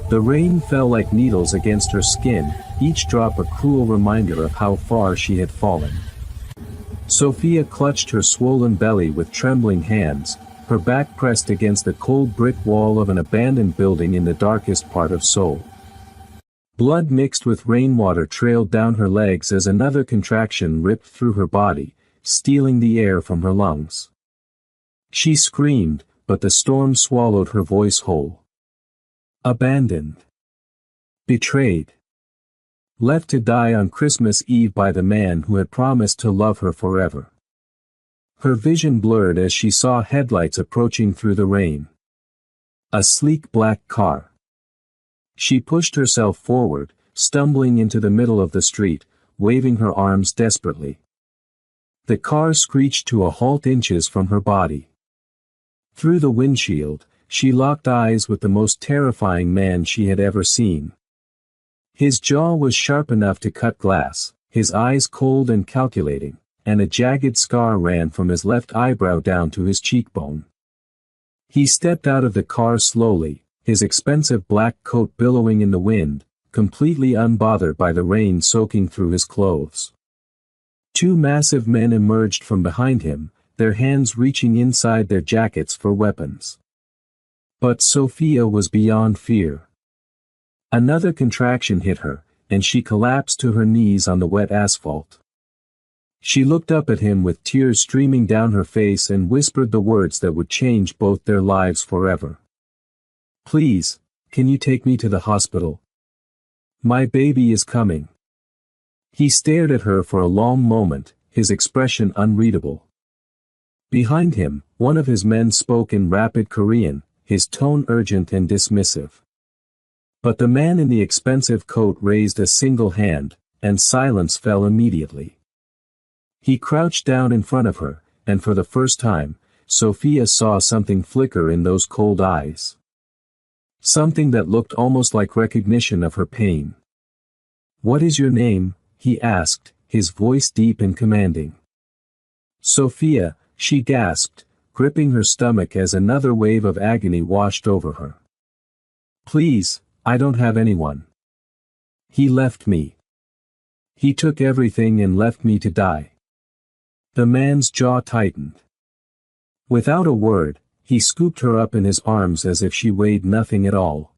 The rain fell like needles against her skin, each drop a cruel reminder of how far she had fallen. Sophia clutched her swollen belly with trembling hands, her back pressed against the cold brick wall of an abandoned building in the darkest part of Seoul. Blood mixed with rainwater trailed down her legs as another contraction ripped through her body, stealing the air from her lungs. She screamed, but the storm swallowed her voice whole. Abandoned. Betrayed. Left to die on Christmas Eve by the man who had promised to love her forever. Her vision blurred as she saw headlights approaching through the rain. A sleek black car. She pushed herself forward, stumbling into the middle of the street, waving her arms desperately. The car screeched to a halt inches from her body. Through the windshield, she locked eyes with the most terrifying man she had ever seen. His jaw was sharp enough to cut glass, his eyes cold and calculating, and a jagged scar ran from his left eyebrow down to his cheekbone. He stepped out of the car slowly, his expensive black coat billowing in the wind, completely unbothered by the rain soaking through his clothes. Two massive men emerged from behind him, their hands reaching inside their jackets for weapons. But Sophia was beyond fear. Another contraction hit her, and she collapsed to her knees on the wet asphalt. She looked up at him with tears streaming down her face and whispered the words that would change both their lives forever. "Please, can you take me to the hospital? My baby is coming." He stared at her for a long moment, his expression unreadable. Behind him, one of his men spoke in rapid Korean, his tone urgent and dismissive. But the man in the expensive coat raised a single hand, and silence fell immediately. He crouched down in front of her, and for the first time, Sophia saw something flicker in those cold eyes. Something that looked almost like recognition of her pain. "What is your name?" he asked, his voice deep and commanding. "Sophia," she gasped, gripping her stomach as another wave of agony washed over her. "Please, I don't have anyone. He left me. He took everything and left me to die." The man's jaw tightened. Without a word, he scooped her up in his arms as if she weighed nothing at all.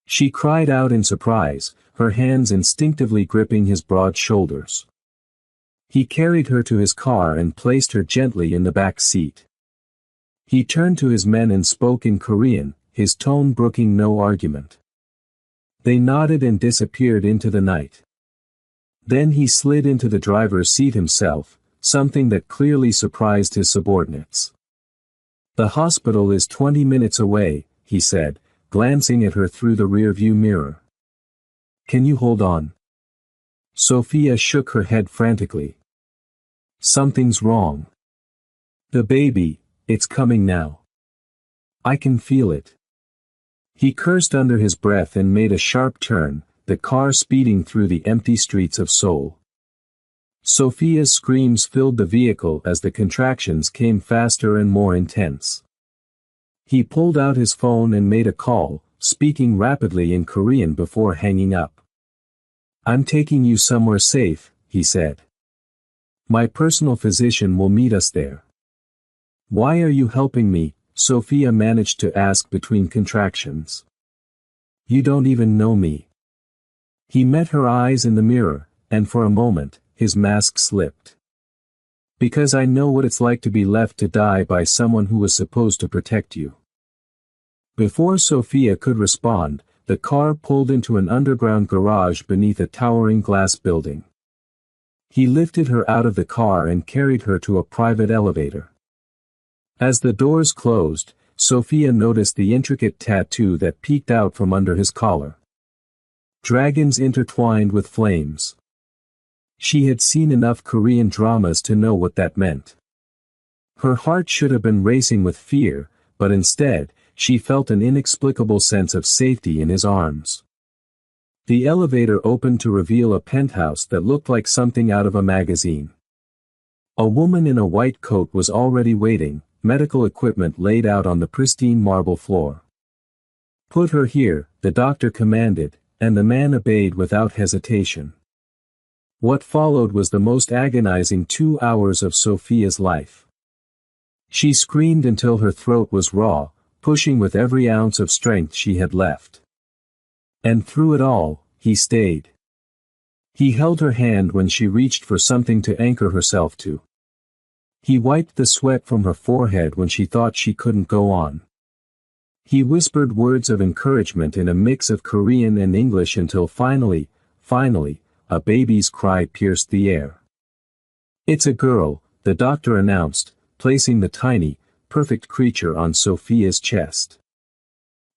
She cried out in surprise, her hands instinctively gripping his broad shoulders. He carried her to his car and placed her gently in the back seat. He turned to his men and spoke in Korean, his tone brooking no argument. They nodded and disappeared into the night. Then he slid into the driver's seat himself, something that clearly surprised his subordinates. "The hospital is 20 minutes away," he said, glancing at her through the rearview mirror. "Can you hold on?" Sophia shook her head frantically. "Something's wrong. The baby, it's coming now. I can feel it." He cursed under his breath and made a sharp turn, the car speeding through the empty streets of Seoul. Sophia's screams filled the vehicle as the contractions came faster and more intense. He pulled out his phone and made a call, speaking rapidly in Korean before hanging up. "I'm taking you somewhere safe," he said. "My personal physician will meet us there." "Why are you helping me?" Sophia managed to ask between contractions. "You don't even know me." He met her eyes in the mirror, and for a moment, his mask slipped. "Because I know what it's like to be left to die by someone who was supposed to protect you." Before Sophia could respond, the car pulled into an underground garage beneath a towering glass building. He lifted her out of the car and carried her to a private elevator. As the doors closed, Sophia noticed the intricate tattoo that peeked out from under his collar. Dragons intertwined with flames. She had seen enough Korean dramas to know what that meant. Her heart should have been racing with fear, but instead, she felt an inexplicable sense of safety in his arms. The elevator opened to reveal a penthouse that looked like something out of a magazine. A woman in a white coat was already waiting, medical equipment laid out on the pristine marble floor. Put her here, the doctor commanded, and the man obeyed without hesitation. What followed was the most agonizing 2 hours of Sophia's life. She screamed until her throat was raw, pushing with every ounce of strength she had left. And through it all, he stayed. He held her hand when she reached for something to anchor herself to. He wiped the sweat from her forehead when she thought she couldn't go on. He whispered words of encouragement in a mix of Korean and English until finally, a baby's cry pierced the air. "It's a girl," the doctor announced, placing the tiny, perfect creature on Sophia's chest.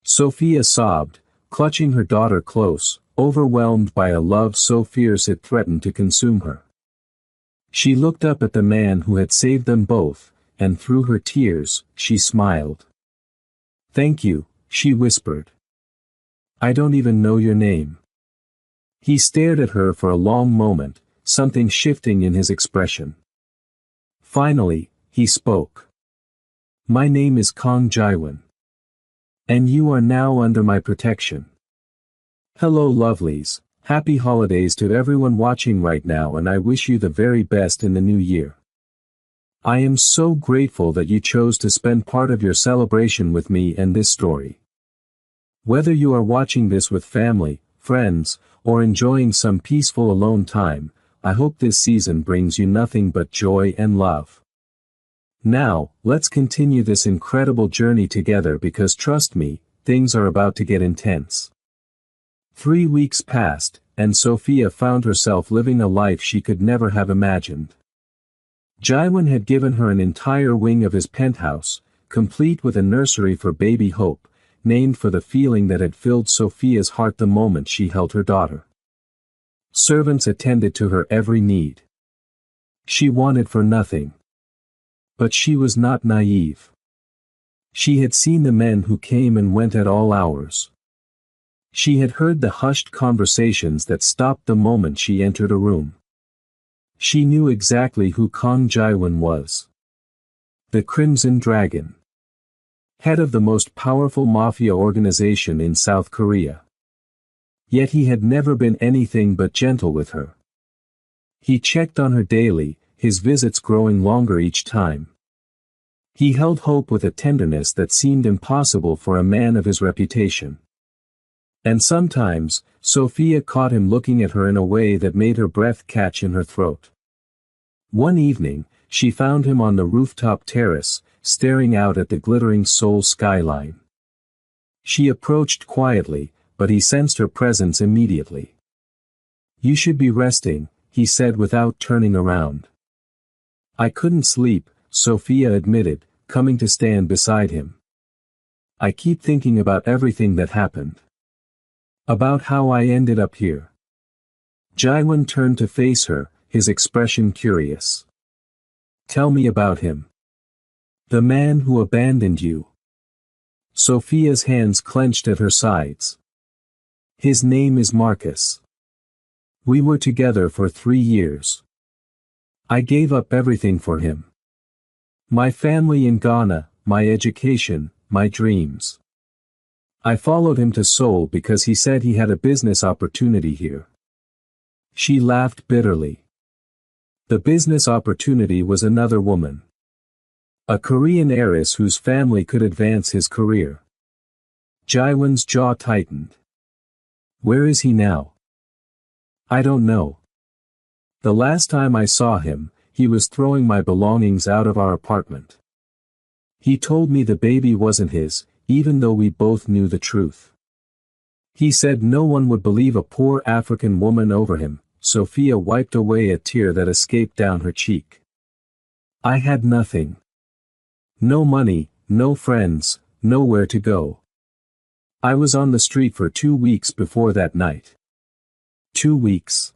Sophia sobbed, clutching her daughter close, overwhelmed by a love so fierce it threatened to consume her. She looked up at the man who had saved them both, and through her tears, she smiled. "Thank you," she whispered. "I don't even know your name." He stared at her for a long moment, something shifting in his expression. Finally, he spoke. "My name is Kang Jaiwan. And you are now under my protection." Hello lovelies, happy holidays to everyone watching right now, and I wish you the very best in the new year. I am so grateful that you chose to spend part of your celebration with me and this story. Whether you are watching this with family, friends, or enjoying some peaceful alone time, I hope this season brings you nothing but joy and love. Now, let's continue this incredible journey together because trust me, things are about to get intense. 3 weeks passed, and Sophia found herself living a life she could never have imagined. Jaiwan had given her an entire wing of his penthouse, complete with a nursery for baby Hope, named for the feeling that had filled Sophia's heart the moment she held her daughter. Servants attended to her every need. She wanted for nothing. But she was not naive. She had seen the men who came and went at all hours. She had heard the hushed conversations that stopped the moment she entered a room. She knew exactly who Kang Jaiwan was. The Crimson Dragon. Head of the most powerful mafia organization in South Korea. Yet he had never been anything but gentle with her. He checked on her daily, his visits growing longer each time. He held Hope with a tenderness that seemed impossible for a man of his reputation. And sometimes, Sophia caught him looking at her in a way that made her breath catch in her throat. One evening, she found him on the rooftop terrace, staring out at the glittering Seoul skyline. She approached quietly, but he sensed her presence immediately. "You should be resting," he said without turning around. "I couldn't sleep," Sophia admitted, coming to stand beside him. "I keep thinking about everything that happened. About how I ended up here." Jaiwan turned to face her, his expression curious. "Tell me about him. The man who abandoned you." Sophia's hands clenched at her sides. "His name is Marcus. We were together for 3 years. I gave up everything for him. My family in Ghana, my education, my dreams. I followed him to Seoul because he said he had a business opportunity here." She laughed bitterly. The business opportunity was another woman. A Korean heiress whose family could advance his career. Jaiwan's jaw tightened. "Where is he now?" "I don't know. The last time I saw him, he was throwing my belongings out of our apartment. He told me the baby wasn't his, even though we both knew the truth. He said no one would believe a poor African woman over him." Sophia wiped away a tear that escaped down her cheek. "I had nothing. No money, no friends, nowhere to go. I was on the street for 2 weeks before that night." 2 weeks.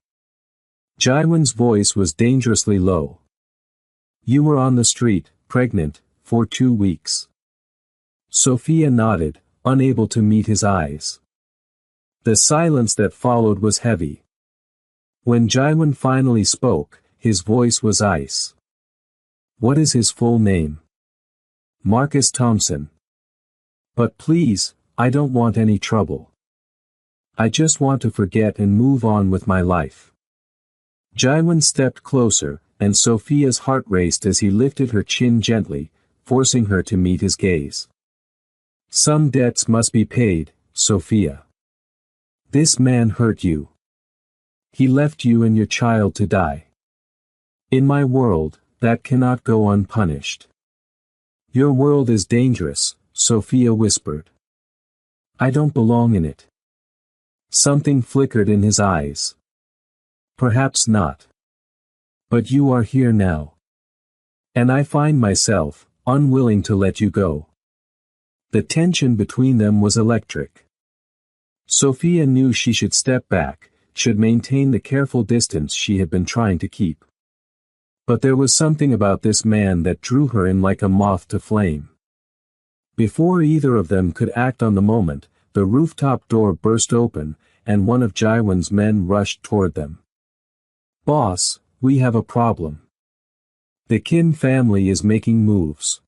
Jaiwan's voice was dangerously low. "You were on the street, pregnant, for 2 weeks." Sophia nodded, unable to meet his eyes. The silence that followed was heavy. When Jaiwan finally spoke, his voice was ice. "What is his full name?" "Marcus Thompson." "But please, I don't want any trouble. I just want to forget and move on with my life. Jaiwan stepped closer, and Sophia's heart raced as he lifted her chin gently, forcing her to meet his gaze. Some debts must be paid, Sophia. This man hurt you. He left you and your child to die. In my world, that cannot go unpunished. Your world is dangerous, Sophia whispered. I don't belong in it. Something flickered in his eyes. Perhaps not. But you are here now. And I find myself unwilling to let you go. The tension between them was electric. Sophia knew she should step back, should maintain the careful distance she had been trying to keep. But there was something about this man that drew her in like a moth to flame. Before either of them could act on the moment, the rooftop door burst open, and one of Jaiwan's men rushed toward them. Boss, we have a problem. The Kim family is making moves.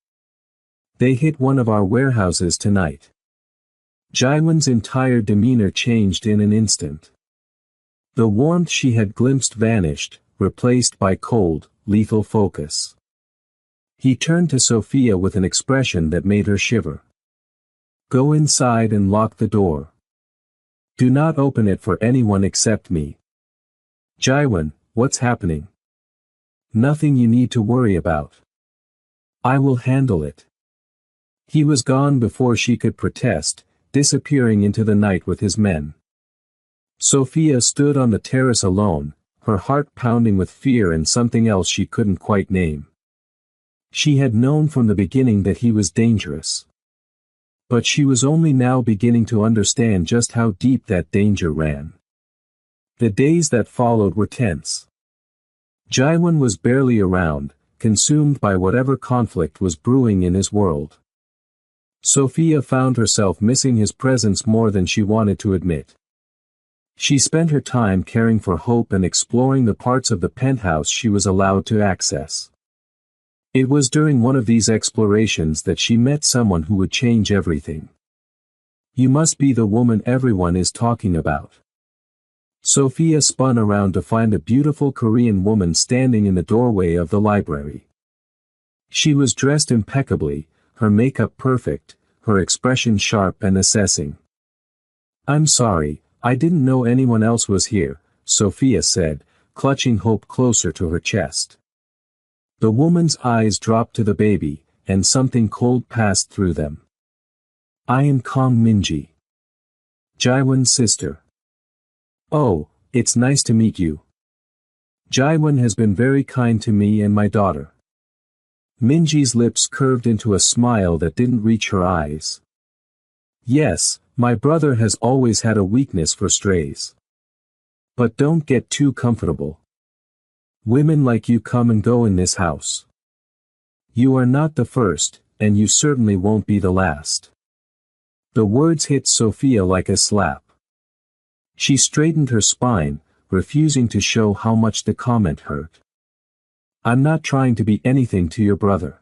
They hit one of our warehouses tonight. Jaiwan's entire demeanor changed in an instant. The warmth she had glimpsed vanished, replaced by cold, lethal focus. He turned to Sophia with an expression that made her shiver. Go inside and lock the door. Do not open it for anyone except me. Jaiwan, what's happening? Nothing you need to worry about. I will handle it. He was gone before she could protest, disappearing into the night with his men. Sophia stood on the terrace alone, her heart pounding with fear and something else she couldn't quite name. She had known from the beginning that he was dangerous. But she was only now beginning to understand just how deep that danger ran. The days that followed were tense. Jaiwan was barely around, consumed by whatever conflict was brewing in his world. Sophia found herself missing his presence more than she wanted to admit. She spent her time caring for Hope and exploring the parts of the penthouse she was allowed to access. It was during one of these explorations that she met someone who would change everything. You must be the woman everyone is talking about. Sophia spun around to find a beautiful Korean woman standing in the doorway of the library. She was dressed impeccably, her makeup perfect, her expression sharp and assessing. I'm sorry, I didn't know anyone else was here, Sophia said, clutching Hope closer to her chest. The woman's eyes dropped to the baby, and something cold passed through them. I am Kong Minji. Jaiwan's sister. Oh, it's nice to meet you. Jaiwan has been very kind to me and my daughter. Minji's lips curved into a smile that didn't reach her eyes. Yes, my brother has always had a weakness for strays. But don't get too comfortable. Women like you come and go in this house. You are not the first, and you certainly won't be the last. The words hit Sophia like a slap. She straightened her spine, refusing to show how much the comment hurt. I'm not trying to be anything to your brother.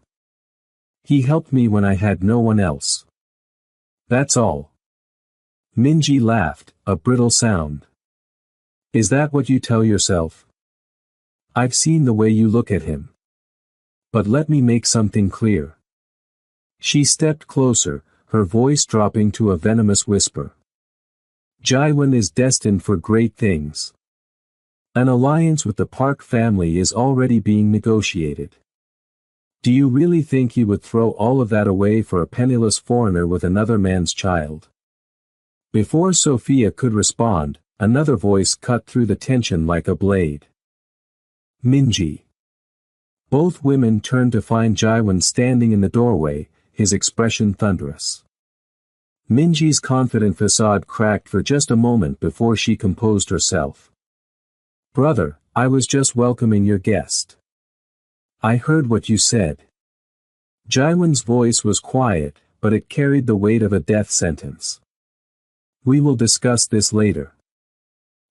He helped me when I had no one else. That's all. Minji laughed, a brittle sound. Is that what you tell yourself? I've seen the way you look at him. But let me make something clear. She stepped closer, her voice dropping to a venomous whisper. Jaiwan is destined for great things. An alliance with the Park family is already being negotiated. Do you really think he would throw all of that away for a penniless foreigner with another man's child? Before Sophia could respond, another voice cut through the tension like a blade. Minji. Both women turned to find Jaiwan standing in the doorway, his expression thunderous. Minji's confident facade cracked for just a moment before she composed herself. Brother, I was just welcoming your guest. I heard what you said. Jaiwan's voice was quiet, but it carried the weight of a death sentence. We will discuss this later.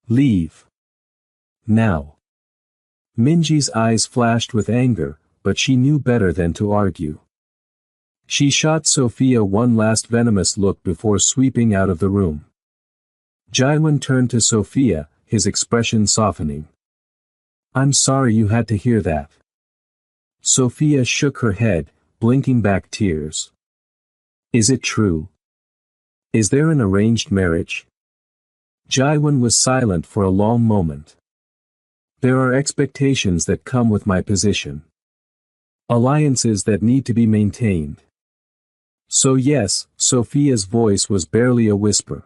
Leave. Now. Minji's eyes flashed with anger, but she knew better than to argue. She shot Sophia one last venomous look before sweeping out of the room. Jaiwan turned to Sophia, his expression softening. I'm sorry you had to hear that. Sophia shook her head, blinking back tears. Is it true? Is there an arranged marriage? Jaiwan was silent for a long moment. There are expectations that come with my position. Alliances that need to be maintained. So yes, Sophia's voice was barely a whisper.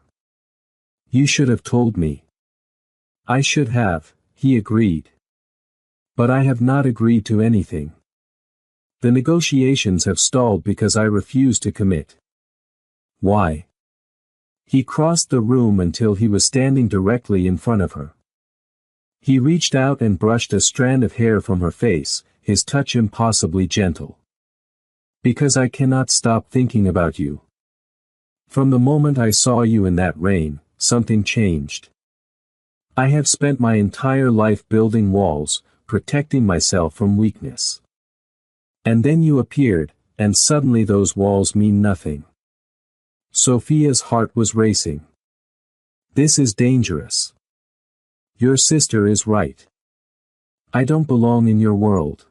You should have told me. I should have, he agreed. But I have not agreed to anything. The negotiations have stalled because I refuse to commit. Why? He crossed the room until he was standing directly in front of her. He reached out and brushed a strand of hair from her face, his touch impossibly gentle. Because I cannot stop thinking about you. From the moment I saw you in that rain, something changed. I have spent my entire life building walls, protecting myself from weakness. And then you appeared, and suddenly those walls mean nothing. Sophia's heart was racing. This is dangerous. Your sister is right. I don't belong in your world.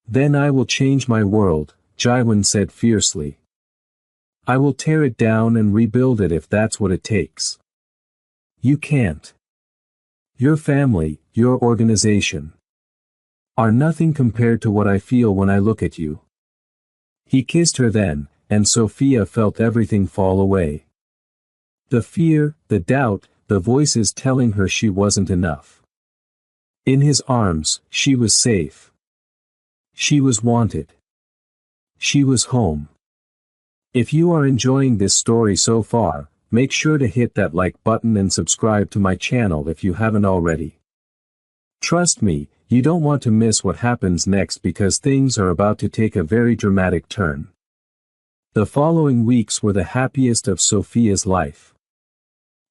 Then I will change my world, Jaiwan said fiercely. I will tear it down and rebuild it if that's what it takes. You can't. Your family, your organization, are nothing compared to what I feel when I look at you. He kissed her then, and Sophia felt everything fall away. The fear, the doubt, the voices telling her she wasn't enough. In his arms, she was safe. She was wanted. She was home. If you are enjoying this story so far, make sure to hit that like button and subscribe to my channel if you haven't already. Trust me, you don't want to miss what happens next because things are about to take a very dramatic turn. The following weeks were the happiest of Sophia's life.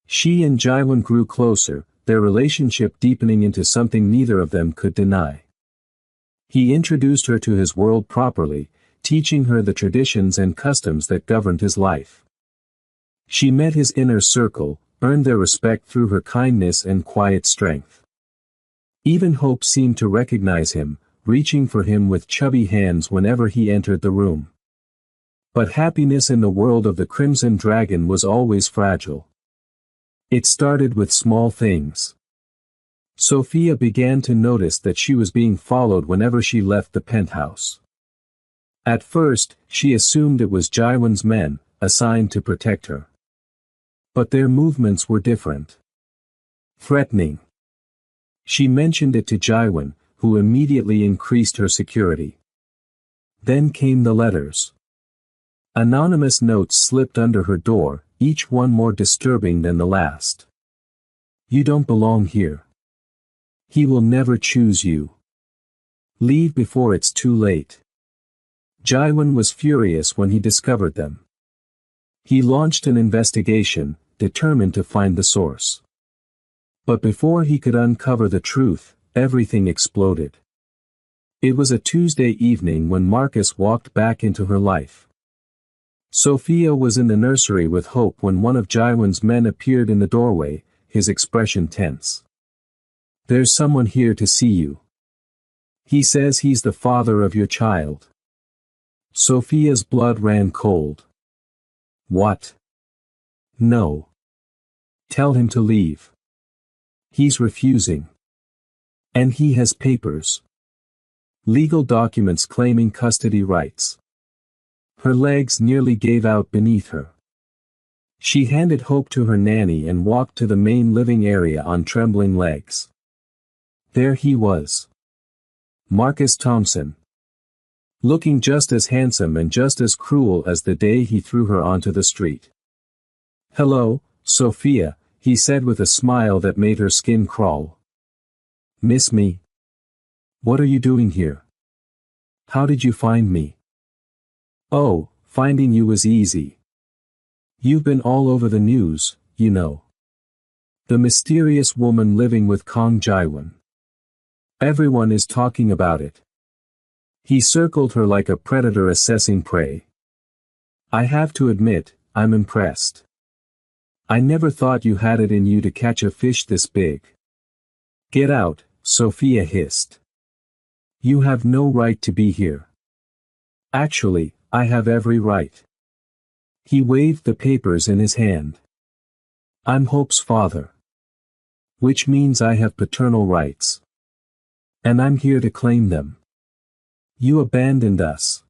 She and Jaiwan grew closer, their relationship deepening into something neither of them could deny. He introduced her to his world properly, teaching her the traditions and customs that governed his life. She met his inner circle, earned their respect through her kindness and quiet strength. Even Hope seemed to recognize him, reaching for him with chubby hands whenever he entered the room. But happiness in the world of the Crimson Dragon was always fragile. It started with small things. Sophia began to notice that she was being followed whenever she left the penthouse. At first, she assumed it was Jaiwan's men, assigned to protect her. But their movements were different. Threatening. She mentioned it to Jaiwan, who immediately increased her security. Then came the letters. Anonymous notes slipped under her door, each one more disturbing than the last. You don't belong here. He will never choose you. Leave before it's too late. Jaiwan was furious when he discovered them. He launched an investigation, determined to find the source. But before he could uncover the truth, everything exploded. It was a Tuesday evening when Marcus walked back into her life. Sophia was in the nursery with Hope when one of Jaiwan's men appeared in the doorway, his expression tense. There's someone here to see you. He says he's the father of your child. Sophia's blood ran cold. What? No. Tell him to leave. He's refusing. And he has papers. Legal documents claiming custody rights. Her legs nearly gave out beneath her. She handed Hope to her nanny and walked to the main living area on trembling legs. There he was. Marcus Thompson. Looking just as handsome and just as cruel as the day he threw her onto the street. Hello, Sophia, he said with a smile that made her skin crawl. Miss me? What are you doing here? How did you find me? Oh, finding you was easy. You've been all over the news, you know. The mysterious woman living with Kong Jaiwan. Everyone is talking about it. He circled her like a predator assessing prey. I have to admit, I'm impressed. I never thought you had it in you to catch a fish this big. Get out, Sophia hissed. You have no right to be here. Actually, I have every right. He waved the papers in his hand. I'm Hope's father. Which means I have paternal rights. And I'm here to claim them. You abandoned us.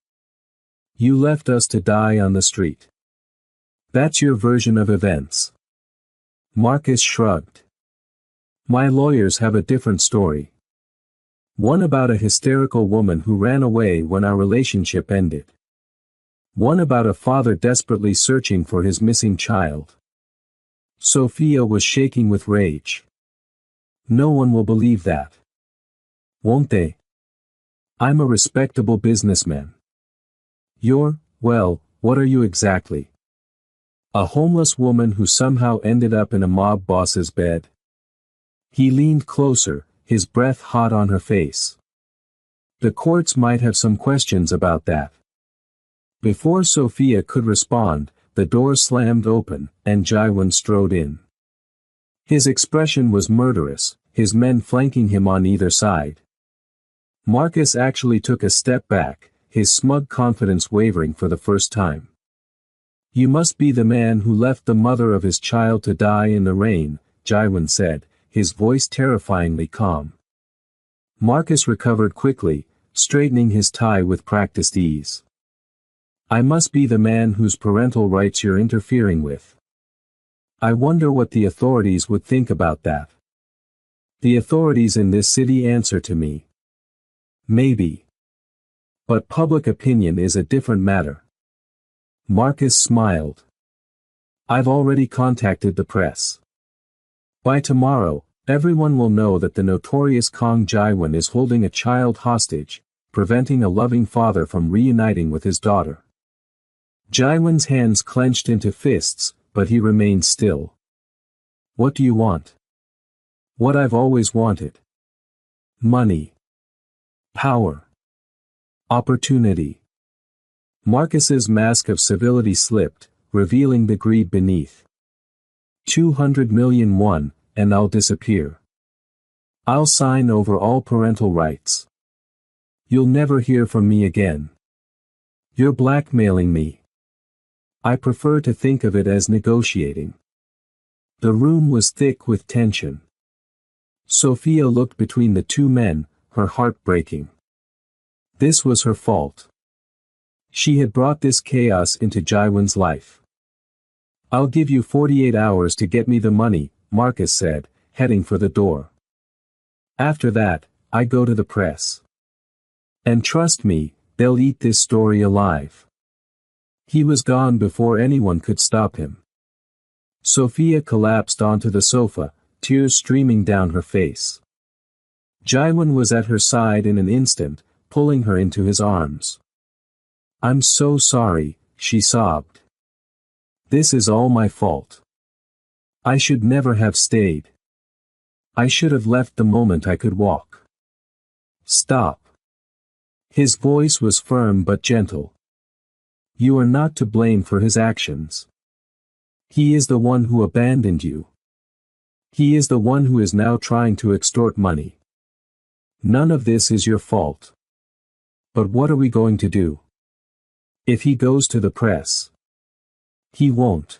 You left us to die on the street. That's your version of events. Marcus shrugged. My lawyers have a different story. One about a hysterical woman who ran away when our relationship ended. One about a father desperately searching for his missing child. Sophia was shaking with rage. No one will believe that. Won't they? I'm a respectable businessman. You're, well, what are you exactly? A homeless woman who somehow ended up in a mob boss's bed? He leaned closer, his breath hot on her face. The courts might have some questions about that. Before Sophia could respond, the door slammed open, and Jaiwan strode in. His expression was murderous, his men flanking him on either side. Marcus actually took a step back, his smug confidence wavering for the first time. You must be the man who left the mother of his child to die in the rain, Jaiwan said, his voice terrifyingly calm. Marcus recovered quickly, straightening his tie with practiced ease. I must be the man whose parental rights you're interfering with. I wonder what the authorities would think about that. The authorities in this city answer to me. Maybe. But public opinion is a different matter. Marcus smiled. I've already contacted the press. By tomorrow, everyone will know that the notorious Kong Jaiwan is holding a child hostage, preventing a loving father from reuniting with his daughter. Jaiwan's hands clenched into fists, but he remained still. What do you want? What I've always wanted. Money. Power. Opportunity. Marcus's mask of civility slipped, revealing the greed beneath. 200 million won, and I'll disappear. I'll sign over all parental rights. You'll never hear from me again. You're blackmailing me. I prefer to think of it as negotiating. The room was thick with tension. Sophia looked between the two men, her heart breaking. This was her fault. She had brought this chaos into Jaiwan's life. I'll give you 48 hours to get me the money, Marcus said, heading for the door. After that, I go to the press. And trust me, they'll eat this story alive. He was gone before anyone could stop him. Sophia collapsed onto the sofa, tears streaming down her face. Jaiwan was at her side in an instant, pulling her into his arms. I'm so sorry, she sobbed. This is all my fault. I should never have stayed. I should have left the moment I could walk. Stop. His voice was firm but gentle. You are not to blame for his actions. He is the one who abandoned you. He is the one who is now trying to extort money. None of this is your fault. But what are we going to do? If he goes to the press. He won't.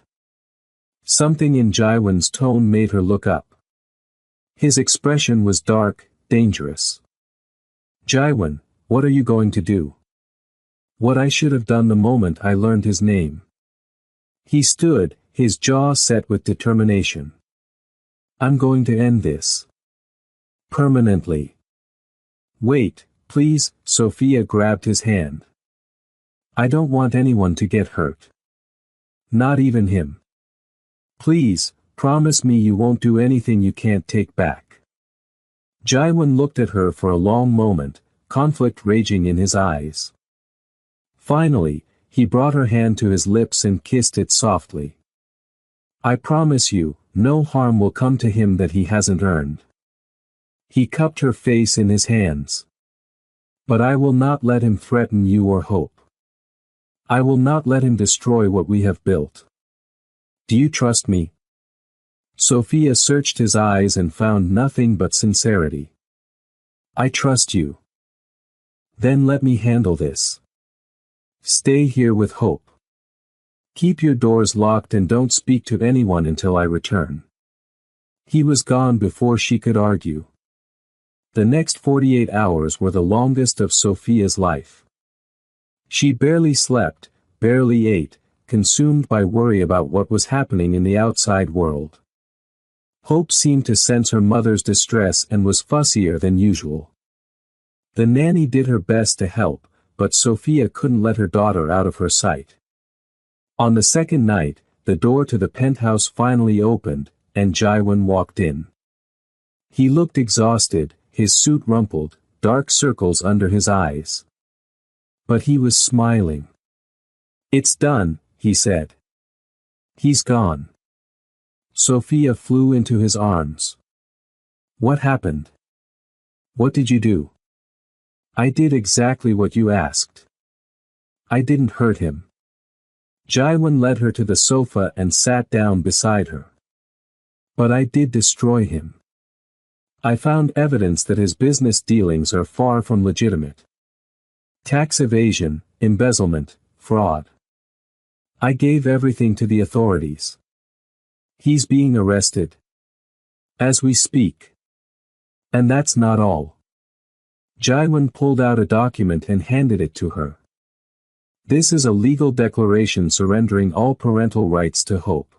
Something in Jaiwan's tone made her look up. His expression was dark, dangerous. Jaiwan, what are you going to do? What I should have done the moment I learned his name. He stood, his jaw set with determination. I'm going to end this. Permanently. Wait, please, Sophia grabbed his hand. I don't want anyone to get hurt. Not even him. Please, promise me you won't do anything you can't take back. Jaiwan looked at her for a long moment, conflict raging in his eyes. Finally, he brought her hand to his lips and kissed it softly. I promise you, no harm will come to him that he hasn't earned. He cupped her face in his hands. But I will not let him threaten you or Hope. I will not let him destroy what we have built. Do you trust me? Sophia searched his eyes and found nothing but sincerity. I trust you. Then let me handle this. Stay here with Hope. Keep your doors locked and don't speak to anyone until I return. He was gone before she could argue. The next 48 hours were the longest of Sophia's life. She barely slept, barely ate, consumed by worry about what was happening in the outside world. Hope seemed to sense her mother's distress and was fussier than usual. The nanny did her best to help, but Sophia couldn't let her daughter out of her sight. On the second night, the door to the penthouse finally opened, and Jaiwan walked in. He looked exhausted, his suit rumpled, dark circles under his eyes. But he was smiling. It's done, he said. He's gone. Sophia flew into his arms. What happened? What did you do? I did exactly what you asked. I didn't hurt him. Jaiwan led her to the sofa and sat down beside her. But I did destroy him. I found evidence that his business dealings are far from legitimate. Tax evasion, embezzlement, fraud. I gave everything to the authorities. He's being arrested. As we speak. And that's not all. Jaiwan pulled out a document and handed it to her. This is a legal declaration surrendering all parental rights to Hope.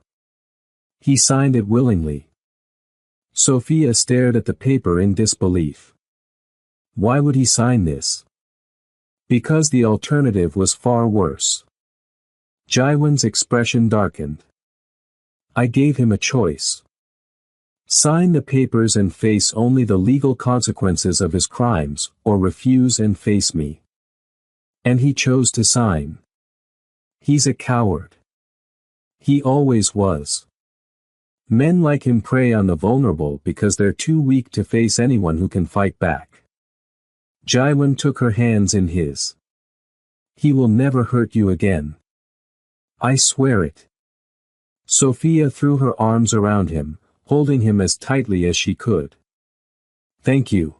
He signed it willingly. Sophia stared at the paper in disbelief. Why would he sign this? Because the alternative was far worse. Jaiwan's expression darkened. I gave him a choice. Sign the papers and face only the legal consequences of his crimes, or refuse and face me. And he chose to sign. He's a coward. He always was. Men like him prey on the vulnerable because they're too weak to face anyone who can fight back. Jaiwan took her hands in his. He will never hurt you again. I swear it. Sophia threw her arms around him, holding him as tightly as she could. Thank you.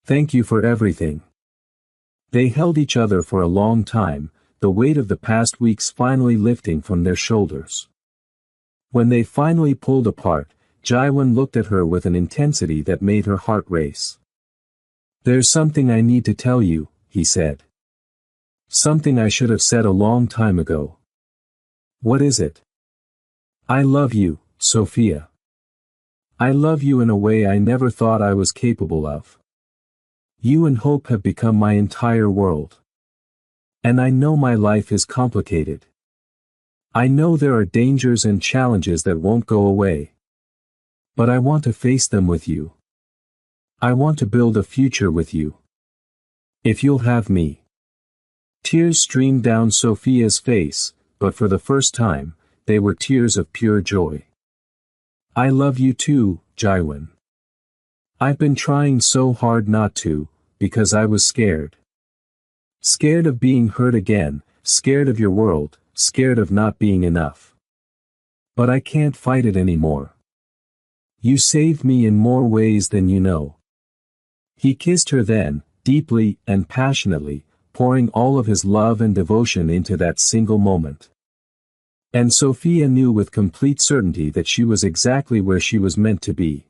Thank you for everything. They held each other for a long time, the weight of the past weeks finally lifting from their shoulders. When they finally pulled apart, Jaiwan looked at her with an intensity that made her heart race. There's something I need to tell you, he said. Something I should have said a long time ago. What is it? I love you, Sophia. I love you in a way I never thought I was capable of. You and Hope have become my entire world. And I know my life is complicated. I know there are dangers and challenges that won't go away. But I want to face them with you. I want to build a future with you. If you'll have me. Tears streamed down Sophia's face, but for the first time, they were tears of pure joy. I love you too, Jaiwan. I've been trying so hard not to, because I was scared. Scared of being hurt again, scared of your world, scared of not being enough. But I can't fight it anymore. You saved me in more ways than you know. He kissed her then, deeply and passionately, pouring all of his love and devotion into that single moment. And Sophia knew with complete certainty that she was exactly where she was meant to be.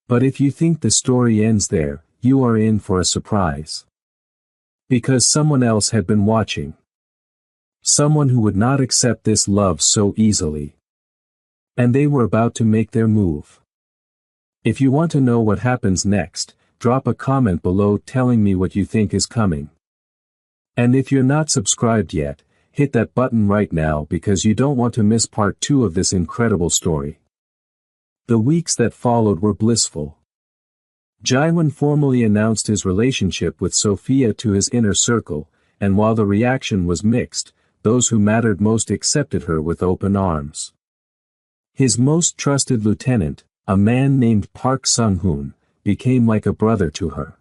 But if you think the story ends there, you are in for a surprise. Because someone else had been watching. Someone who would not accept this love so easily. And they were about to make their move. If you want to know what happens next, drop a comment below telling me what you think is coming. And if you're not subscribed yet, hit that button right now because you don't want to miss part 2 of this incredible story. The weeks that followed were blissful. Jaiwan formally announced his relationship with Sophia to his inner circle, and while the reaction was mixed, those who mattered most accepted her with open arms. His most trusted lieutenant, a man named Park Sung-hoon, became like a brother to her.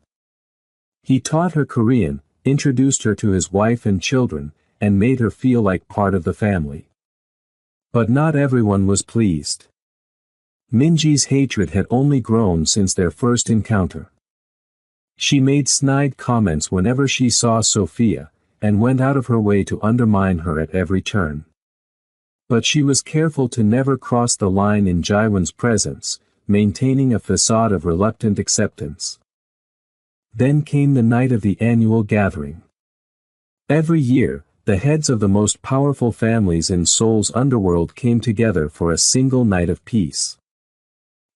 He taught her Korean, introduced her to his wife and children, and made her feel like part of the family. But not everyone was pleased. Minji's hatred had only grown since their first encounter. She made snide comments whenever she saw Sophia, and went out of her way to undermine her at every turn. But she was careful to never cross the line in Jaiwon's presence, maintaining a facade of reluctant acceptance. Then came the night of the annual gathering. Every year, the heads of the most powerful families in Seoul's underworld came together for a single night of peace.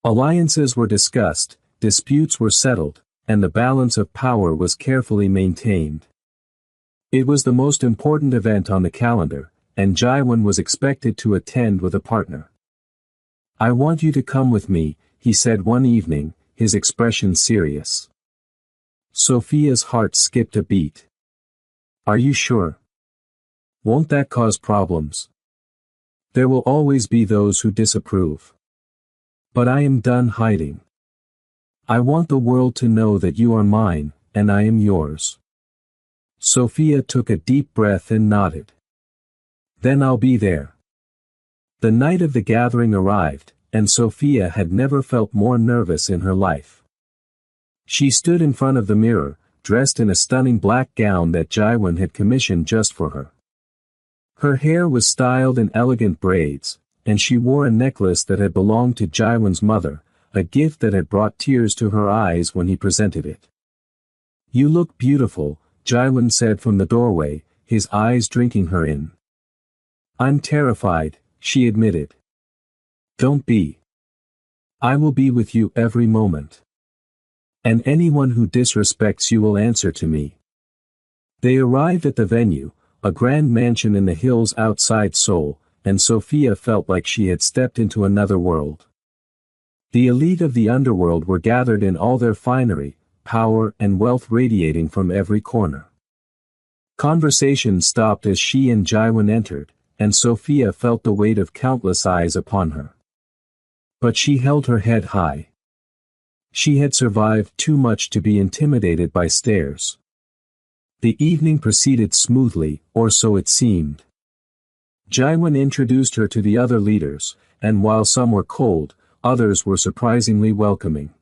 Alliances were discussed, disputes were settled, and the balance of power was carefully maintained. It was the most important event on the calendar, and Jaiwon was expected to attend with a partner. "I want you to come with me," he said one evening, his expression serious. Sophia's heart skipped a beat. "Are you sure? Won't that cause problems? There will always be those who disapprove. But I am done hiding. I want the world to know that you are mine, and I am yours." Sophia took a deep breath and nodded. "Then I'll be there." The night of the gathering arrived, and Sophia had never felt more nervous in her life. She stood in front of the mirror, dressed in a stunning black gown that Jaiwon had commissioned just for her. Her hair was styled in elegant braids, and she wore a necklace that had belonged to Jaiwon's mother, a gift that had brought tears to her eyes when he presented it. "You look beautiful," Jaiwon said from the doorway, his eyes drinking her in. "I'm terrified," she admitted. "Don't be. I will be with you every moment. And anyone who disrespects you will answer to me." They arrived at the venue, a grand mansion in the hills outside Seoul, and Sophia felt like she had stepped into another world. The elite of the underworld were gathered in all their finery, power and wealth radiating from every corner. Conversation stopped as she and Jaiwon entered, and Sophia felt the weight of countless eyes upon her. But she held her head high. She had survived too much to be intimidated by stares. The evening proceeded smoothly, or so it seemed. Jaiwon introduced her to the other leaders, and while some were cold, others were surprisingly welcoming.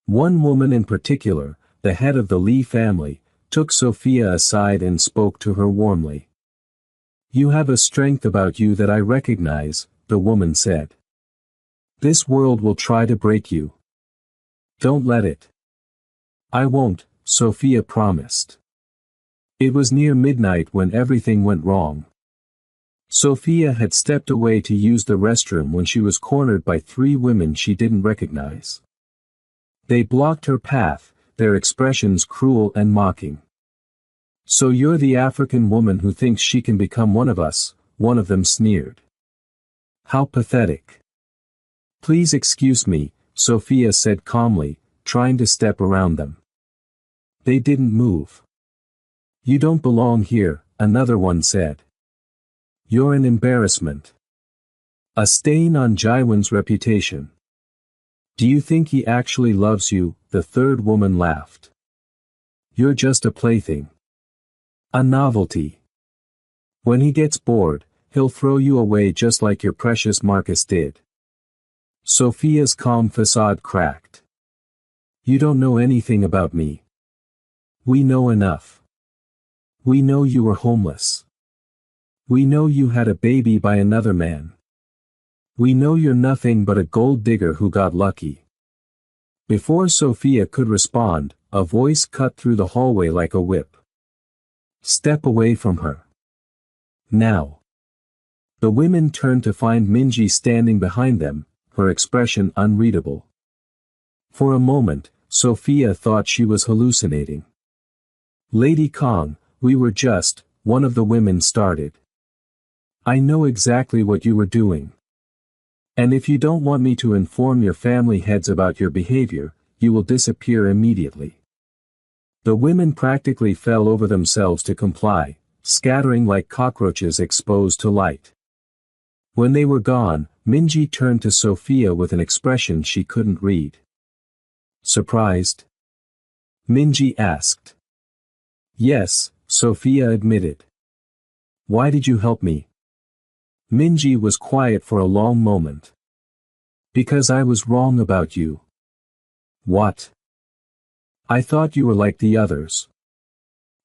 One woman in particular, the head of the Lee family, took Sophia aside and spoke to her warmly. "You have a strength about you that I recognize," the woman said. "This world will try to break you. Don't let it." "I won't," Sophia promised. It was near midnight when everything went wrong. Sophia had stepped away to use the restroom when she was cornered by three women she didn't recognize. They blocked her path, their expressions cruel and mocking. "So you're the African woman who thinks she can become one of us," one of them sneered. "How pathetic." "Please excuse me," Sophia said calmly, trying to step around them. They didn't move. "You don't belong here," another one said. "You're an embarrassment. A stain on Jaiwon's reputation." "Do you think he actually loves you?" the third woman laughed. "You're just a plaything. A novelty. When he gets bored, he'll throw you away just like your precious Marcus did." Sophia's calm facade cracked. "You don't know anything about me. We know enough. We know you were homeless. We know you had a baby by another man. We know you're nothing but a gold digger who got lucky." Before Sophia could respond, a voice cut through the hallway like a whip. "Step away from her. Now." The women turned to find Minji standing behind them, her expression unreadable. For a moment, Sophia thought she was hallucinating. "Lady Kong, we were just," one of the women started. "I know exactly what you were doing. And if you don't want me to inform your family heads about your behavior, you will disappear immediately." The women practically fell over themselves to comply, scattering like cockroaches exposed to light. When they were gone, Minji turned to Sophia with an expression she couldn't read. "Surprised?" Minji asked. "Yes," Sophia admitted. Why did you help me? Minji was quiet for a long moment. Because I was wrong about you. What? I thought you were like the others.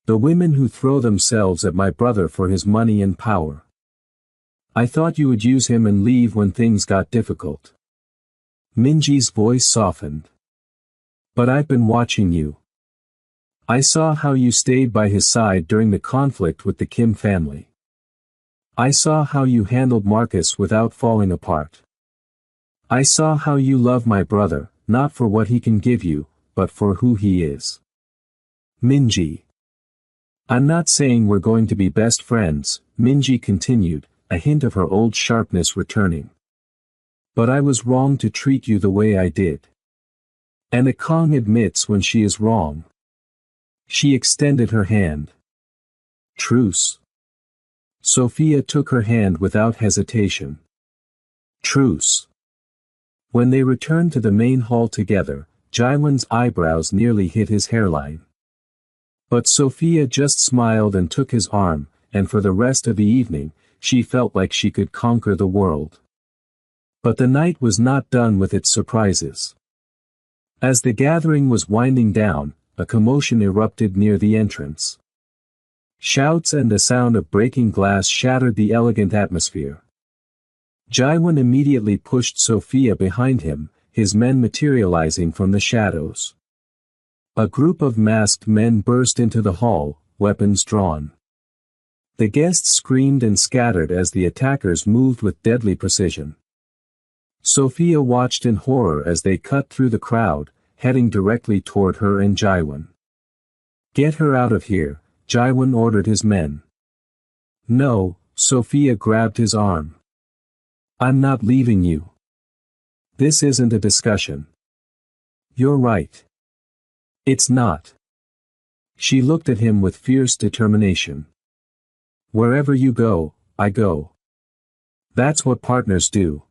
The women who throw themselves at my brother for his money and power. I thought you would use him and leave when things got difficult. Minji's voice softened. But I've been watching you. I saw how you stayed by his side during the conflict with the Kim family. I saw how you handled Marcus without falling apart. I saw how you love my brother, not for what he can give you, but for who he is. Minji. I'm not saying we're going to be best friends, Minji continued, a hint of her old sharpness returning. But I was wrong to treat you the way I did. And a Kong admits when she is wrong. She extended her hand. Truce. Sophia took her hand without hesitation. Truce. When they returned to the main hall together, Jaiwan's eyebrows nearly hit his hairline. But Sophia just smiled and took his arm, and for the rest of the evening, she felt like she could conquer the world. But the night was not done with its surprises. As the gathering was winding down, a commotion erupted near the entrance. Shouts and the sound of breaking glass shattered the elegant atmosphere. Jaiwan immediately pushed Sophia behind him, his men materializing from the shadows. A group of masked men burst into the hall, weapons drawn. The guests screamed and scattered as the attackers moved with deadly precision. Sophia watched in horror as they cut through the crowd, heading directly toward her and Jaiwan. Get her out of here, Jaiwan ordered his men. No, Sophia grabbed his arm. I'm not leaving you. This isn't a discussion. You're right. It's not. She looked at him with fierce determination. Wherever you go, I go. That's what partners do.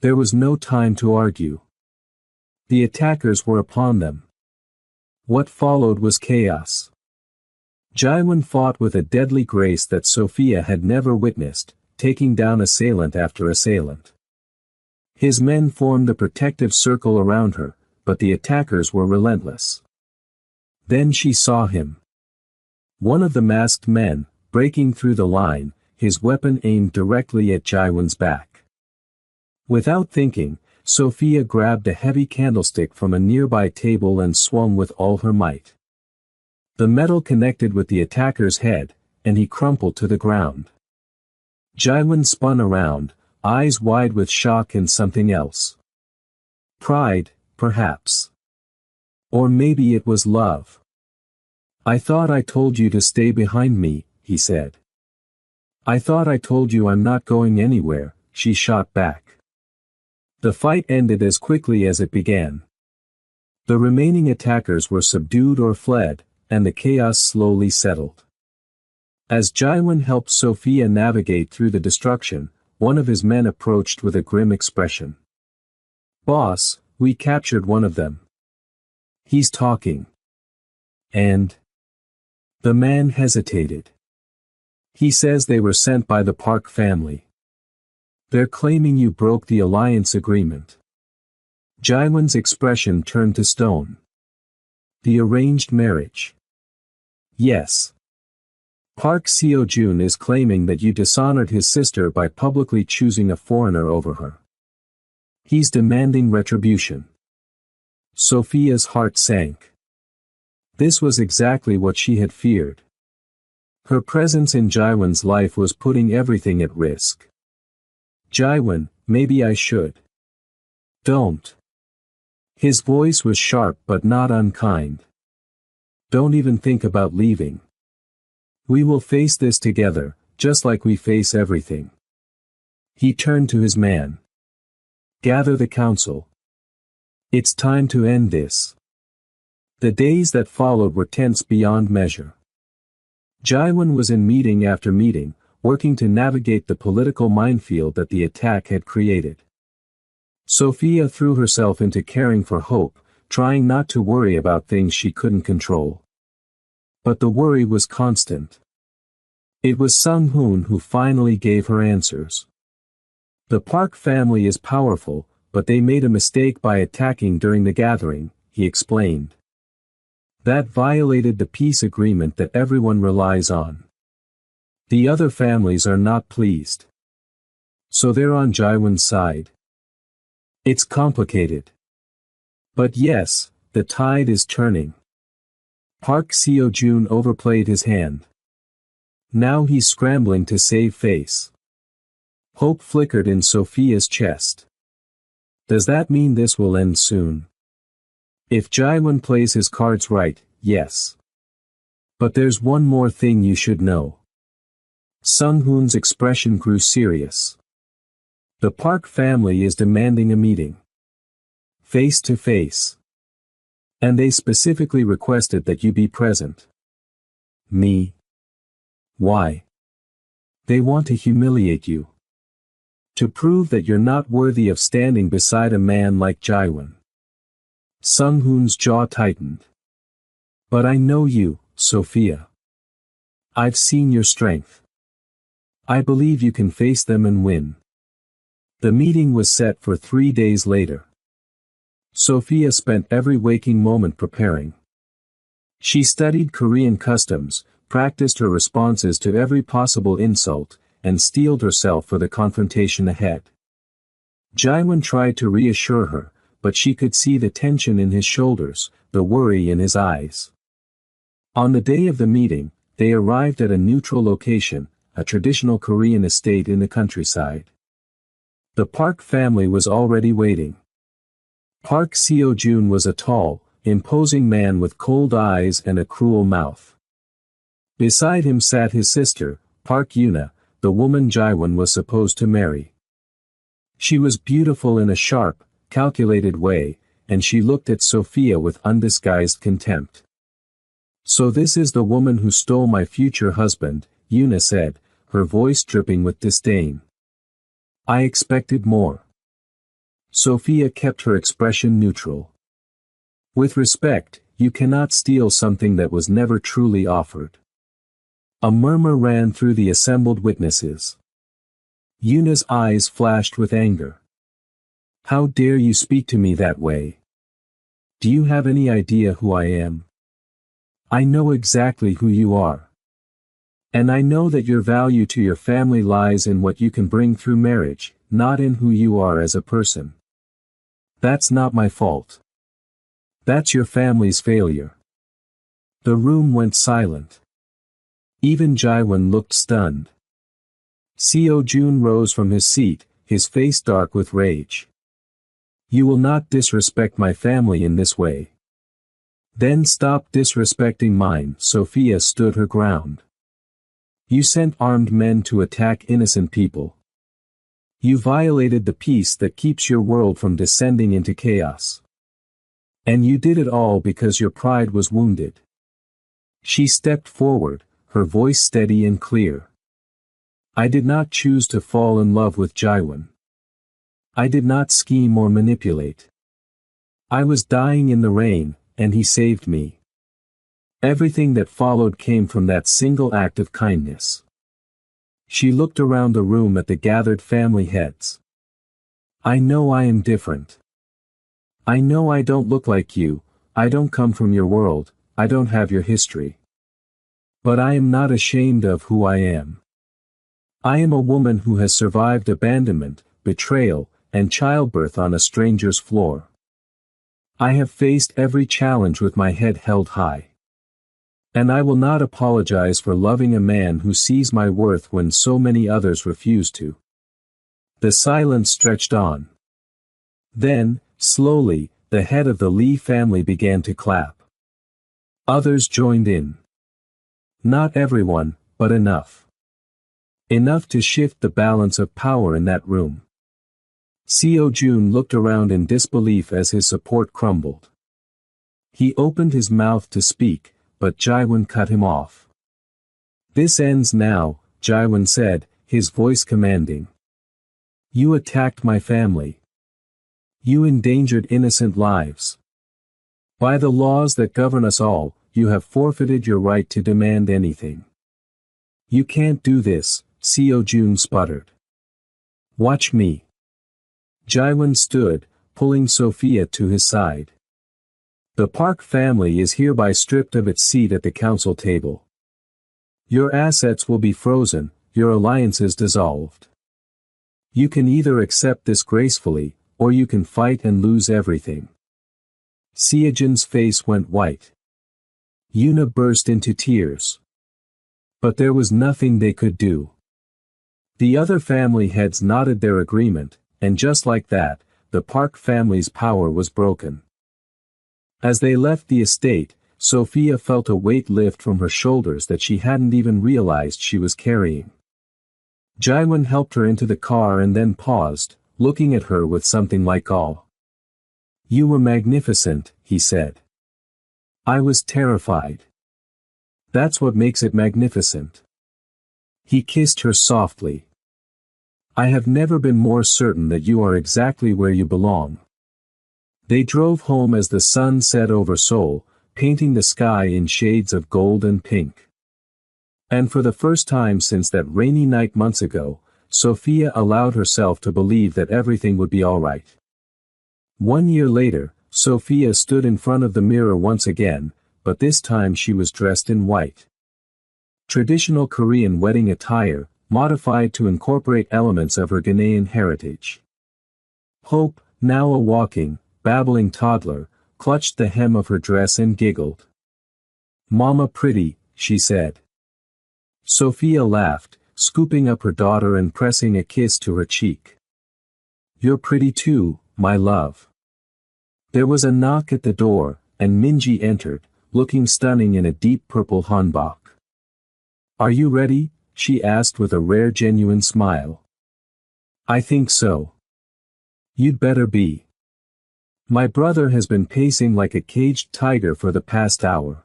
There was no time to argue. The attackers were upon them. What followed was chaos. Jaiwan fought with a deadly grace that Sophia had never witnessed, taking down assailant after assailant. His men formed a protective circle around her, but the attackers were relentless. Then she saw him. One of the masked men, breaking through the line, his weapon aimed directly at Jaiwan's back. Without thinking, Sophia grabbed a heavy candlestick from a nearby table and swung with all her might. The metal connected with the attacker's head, and he crumpled to the ground. Jaiwan spun around, eyes wide with shock and something else. Pride, perhaps. Or maybe it was love. I thought I told you to stay behind me, he said. I thought I told you I'm not going anywhere, she shot back. The fight ended as quickly as it began. The remaining attackers were subdued or fled, and the chaos slowly settled. As Jaiwan helped Sophia navigate through the destruction, one of his men approached with a grim expression. Boss, we captured one of them. He's talking. And? The man hesitated. He says they were sent by the Park family. They're claiming you broke the alliance agreement. Jaiwan's expression turned to stone. The arranged marriage. Yes. Park Seo-jun is claiming that you dishonored his sister by publicly choosing a foreigner over her. He's demanding retribution. Sophia's heart sank. This was exactly what she had feared. Her presence in Jaiwan's life was putting everything at risk. Jaiwan, maybe I should. Don't. His voice was sharp but not unkind. Don't even think about leaving. We will face this together, just like we face everything. He turned to his man. Gather the council. It's time to end this. The days that followed were tense beyond measure. Jaiwan was in meeting after meeting, working to navigate the political minefield that the attack had created. Sophia threw herself into caring for Hope, trying not to worry about things she couldn't control. But the worry was constant. It was Sung-hoon who finally gave her answers. The Park family is powerful, but they made a mistake by attacking during the gathering, he explained. That violated the peace agreement that everyone relies on. The other families are not pleased. So they're on Jaewon's side. It's complicated. But yes, the tide is turning. Park Seo-joon overplayed his hand. Now he's scrambling to save face. Hope flickered in Sophia's chest. Does that mean this will end soon? If Jaewon plays his cards right, yes. But there's one more thing you should know. Sung-hoon's expression grew serious. The Park family is demanding a meeting. Face to face. And they specifically requested that you be present. Me? Why? They want to humiliate you. To prove that you're not worthy of standing beside a man like Jaewon. Sung-hoon's jaw tightened. But I know you, Sophia. I've seen your strength. I believe you can face them and win. The meeting was set for 3 days later. Sophia spent every waking moment preparing. She studied Korean customs, practiced her responses to every possible insult, and steeled herself for the confrontation ahead. Jaewon tried to reassure her, but she could see the tension in his shoulders, the worry in his eyes. On the day of the meeting, they arrived at a neutral location, a traditional Korean estate in the countryside. The Park family was already waiting. Park Seo-joon was a tall, imposing man with cold eyes and a cruel mouth. Beside him sat his sister, Park Yuna, the woman Jaewon was supposed to marry. She was beautiful in a sharp, calculated way, and she looked at Sophia with undisguised contempt. So this is the woman who stole my future husband, Yuna said, her voice dripping with disdain. I expected more. Sophia kept her expression neutral. With respect, you cannot steal something that was never truly offered. A murmur ran through the assembled witnesses. Yuna's eyes flashed with anger. How dare you speak to me that way? Do you have any idea who I am? I know exactly who you are. And I know that your value to your family lies in what you can bring through marriage, not in who you are as a person. That's not my fault. That's your family's failure. The room went silent. Even Jaewon looked stunned. Seo-joon rose from his seat, his face dark with rage. You will not disrespect my family in this way. Then stop disrespecting mine. Sophia stood her ground. You sent armed men to attack innocent people. You violated the peace that keeps your world from descending into chaos. And you did it all because your pride was wounded. She stepped forward, her voice steady and clear. I did not choose to fall in love with Jaewon. I did not scheme or manipulate. I was dying in the rain, and he saved me. Everything that followed came from that single act of kindness. She looked around the room at the gathered family heads. I know I am different. I know I don't look like you, I don't come from your world, I don't have your history. But I am not ashamed of who I am. I am a woman who has survived abandonment, betrayal, and childbirth on a stranger's floor. I have faced every challenge with my head held high. And I will not apologize for loving a man who sees my worth when so many others refuse to. The silence stretched on. Then, slowly, the head of the Lee family began to clap. Others joined in. Not everyone, but enough. Enough to shift the balance of power in that room. Seo-joon looked around in disbelief as his support crumbled. He opened his mouth to speak, but Jaewon cut him off. This ends now, Jaewon said, his voice commanding. You attacked my family. You endangered innocent lives. By the laws that govern us all, you have forfeited your right to demand anything. You can't do this, Seo Jun sputtered. Watch me. Jaiwan stood, pulling Sophia to his side. The Park family is hereby stripped of its seat at the council table. Your assets will be frozen, your alliances dissolved. You can either accept this gracefully, or you can fight and lose everything. Seojin's face went white. Yuna burst into tears. But there was nothing they could do. The other family heads nodded their agreement, and just like that, the Park family's power was broken. As they left the estate, Sophia felt a weight lift from her shoulders that she hadn't even realized she was carrying. Jaiwan helped her into the car and then paused, looking at her with something like awe. You were magnificent, he said. I was terrified. That's what makes it magnificent. He kissed her softly. I have never been more certain that you are exactly where you belong. They drove home as the sun set over Seoul, painting the sky in shades of gold and pink. And for the first time since that rainy night months ago, Sophia allowed herself to believe that everything would be all right. 1 year later, Sophia stood in front of the mirror once again, but this time she was dressed in white. Traditional Korean wedding attire, modified to incorporate elements of her Ghanaian heritage. Hope, now a walking, babbling toddler, clutched the hem of her dress and giggled. Mama pretty, she said. Sophia laughed, scooping up her daughter and pressing a kiss to her cheek. You're pretty too, my love. There was a knock at the door, and Minji entered, looking stunning in a deep purple hanbok. Are you ready? She asked with a rare genuine smile. I think so. You'd better be. My brother has been pacing like a caged tiger for the past hour.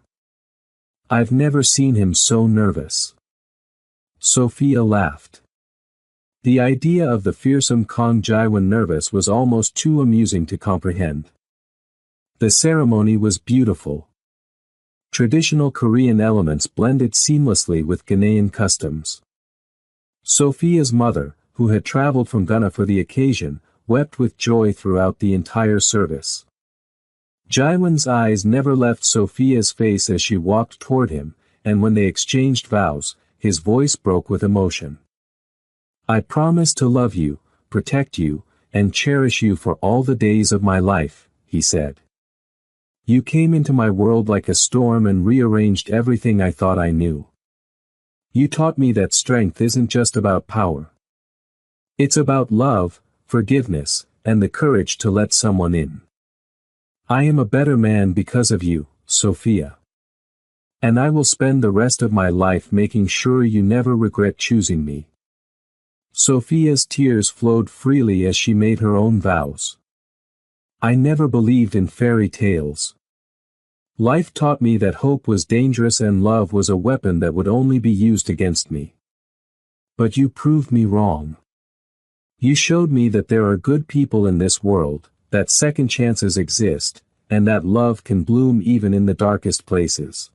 I've never seen him so nervous. Sophia laughed. The idea of the fearsome Kang Jaiwan nervous was almost too amusing to comprehend. The ceremony was beautiful. Traditional Korean elements blended seamlessly with Ghanaian customs. Sophia's mother, who had traveled from Ghana for the occasion, wept with joy throughout the entire service. Jaiwan's eyes never left Sophia's face as she walked toward him, and when they exchanged vows, his voice broke with emotion. I promise to love you, protect you, and cherish you for all the days of my life, he said. You came into my world like a storm and rearranged everything I thought I knew. You taught me that strength isn't just about power. It's about love, forgiveness, and the courage to let someone in. I am a better man because of you, Sophia. And I will spend the rest of my life making sure you never regret choosing me. Sophia's tears flowed freely as she made her own vows. I never believed in fairy tales. Life taught me that hope was dangerous and love was a weapon that would only be used against me. But you proved me wrong. You showed me that there are good people in this world, that second chances exist, and that love can bloom even in the darkest places.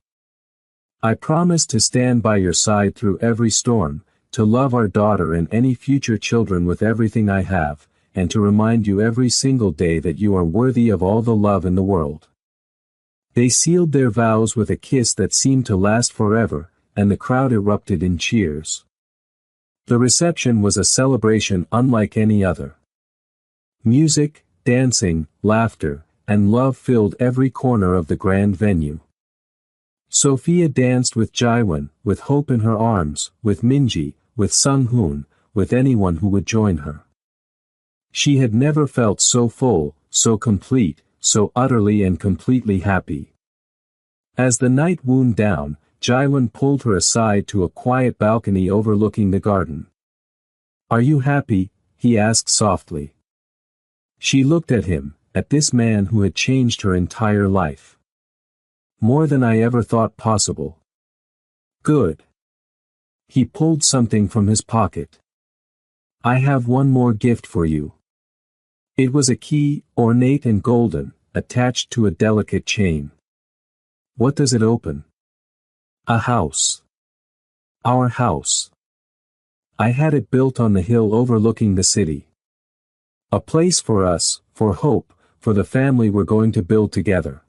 I promise to stand by your side through every storm, to love our daughter and any future children with everything I have, and to remind you every single day that you are worthy of all the love in the world. They sealed their vows with a kiss that seemed to last forever, and the crowd erupted in cheers. The reception was a celebration unlike any other. Music, dancing, laughter, and love filled every corner of the grand venue. Sophia danced with Jaiwan, with hope in her arms, with Minji, with Sung-hoon, with anyone who would join her. She had never felt so full, so complete, so utterly and completely happy. As the night wound down, Jaiwan pulled her aside to a quiet balcony overlooking the garden. Are you happy? He asked softly. She looked at him, at this man who had changed her entire life. More than I ever thought possible. Good. He pulled something from his pocket. I have one more gift for you. It was a key, ornate and golden, attached to a delicate chain. What does it open? A house. Our house. I had it built on the hill overlooking the city. A place for us, for hope, for the family we're going to build together.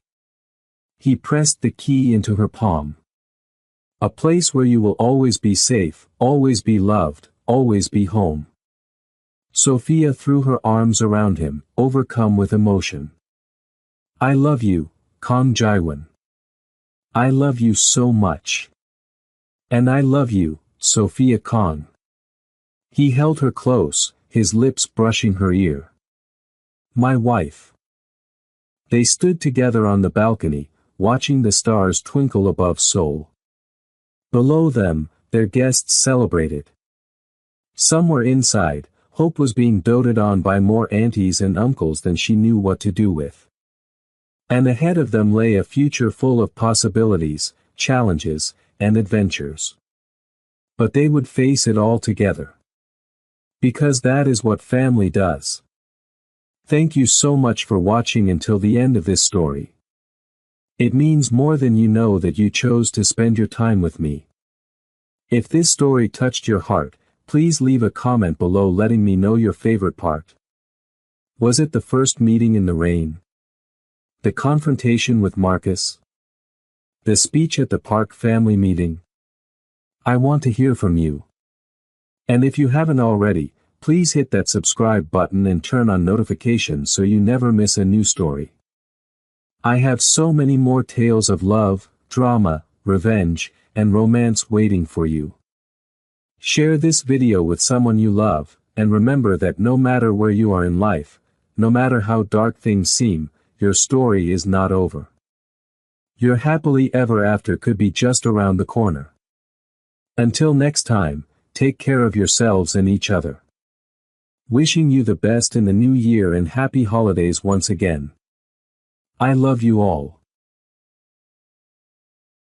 He pressed the key into her palm. A place where you will always be safe, always be loved, always be home. Sophia threw her arms around him, overcome with emotion. I love you, Kang Jaiwan. I love you so much. And I love you, Sophia Kang. He held her close, his lips brushing her ear. My wife. They stood together on the balcony, watching the stars twinkle above Seoul. Below them, their guests celebrated. Somewhere inside, Hope was being doted on by more aunties and uncles than she knew what to do with. And ahead of them lay a future full of possibilities, challenges, and adventures. But they would face it all together. Because that is what family does. Thank you so much for watching until the end of this story. It means more than you know that you chose to spend your time with me. If this story touched your heart, please leave a comment below letting me know your favorite part. Was it the first meeting in the rain? The confrontation with Marcus? The speech at the park family meeting? I want to hear from you. And if you haven't already, please hit that subscribe button and turn on notifications so you never miss a new story. I have so many more tales of love, drama, revenge, and romance waiting for you. Share this video with someone you love, and remember that no matter where you are in life, no matter how dark things seem, your story is not over. Your happily ever after could be just around the corner. Until next time, take care of yourselves and each other. Wishing you the best in the new year and happy holidays once again. I love you all.